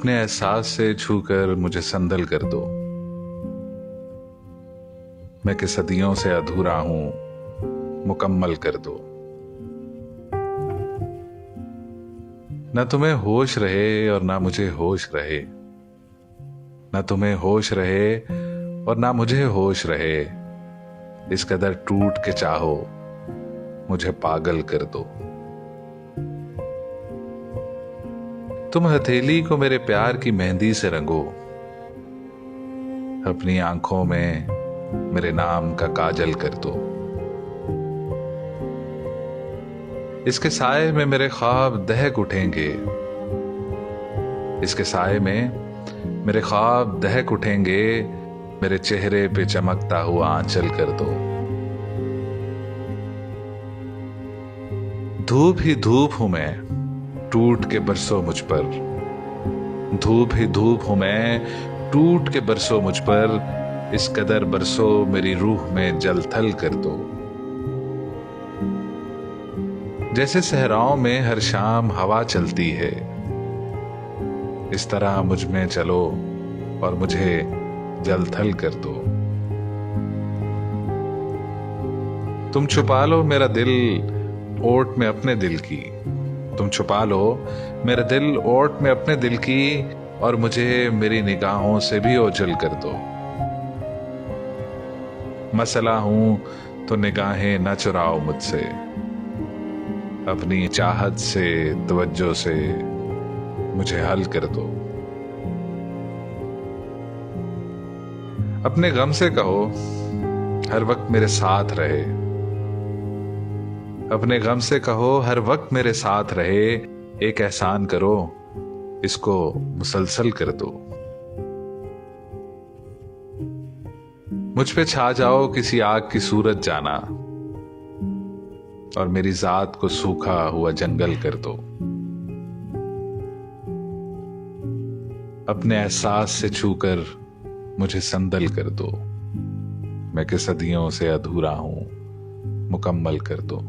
अपने एहसास से छूकर मुझे संदल कर दो। मैं कि सदियों से अधूरा हूं, मुकम्मल कर दो। न तुम्हें होश रहे और ना मुझे होश रहे, न तुम्हें होश रहे और ना मुझे होश रहे, इस कदर टूट के चाहो मुझे पागल कर दो। तुम हथेली को मेरे प्यार की मेहंदी से रंगो, अपनी आंखों में मेरे नाम का काजल कर दो। इसके साए में मेरे ख्वाब दहक उठेंगे, इसके साए में मेरे ख्वाब दहक उठेंगे, मेरे चेहरे पे चमकता हुआ आंचल कर दो। धूप ही धूप हूं मैं, टूट के बरसो मुझ पर। धूप ही धूप हूं मैं, टूट के बरसो मुझ पर, इस कदर बरसो मेरी रूह में जल थल कर दो। जैसे सहराओं में हर शाम हवा चलती है, इस तरह मुझ में चलो और मुझे जल थल कर दो। तुम छुपा लो मेरा दिल ओट में अपने दिल की, तुम छुपा लो मेरा दिल ओट में अपने दिल की, और मुझे मेरी निगाहों से भी ओझल कर दो। मसला हूं तो निगाहें न चुराओ मुझसे, अपनी चाहत से तवज्जो से मुझे हल कर दो। अपने गम से कहो हर वक्त मेरे साथ रहे, अपने गम से कहो हर वक्त मेरे साथ रहे, एक एहसान करो इसको मुसलसल कर दो। मुझ पे छा जाओ किसी आग की सूरत जाना, और मेरी जात को सूखा हुआ जंगल कर दो। अपने एहसास से छूकर मुझे संदल कर दो, मैं कि सदियों से अधूरा हूं, मुकम्मल कर दो।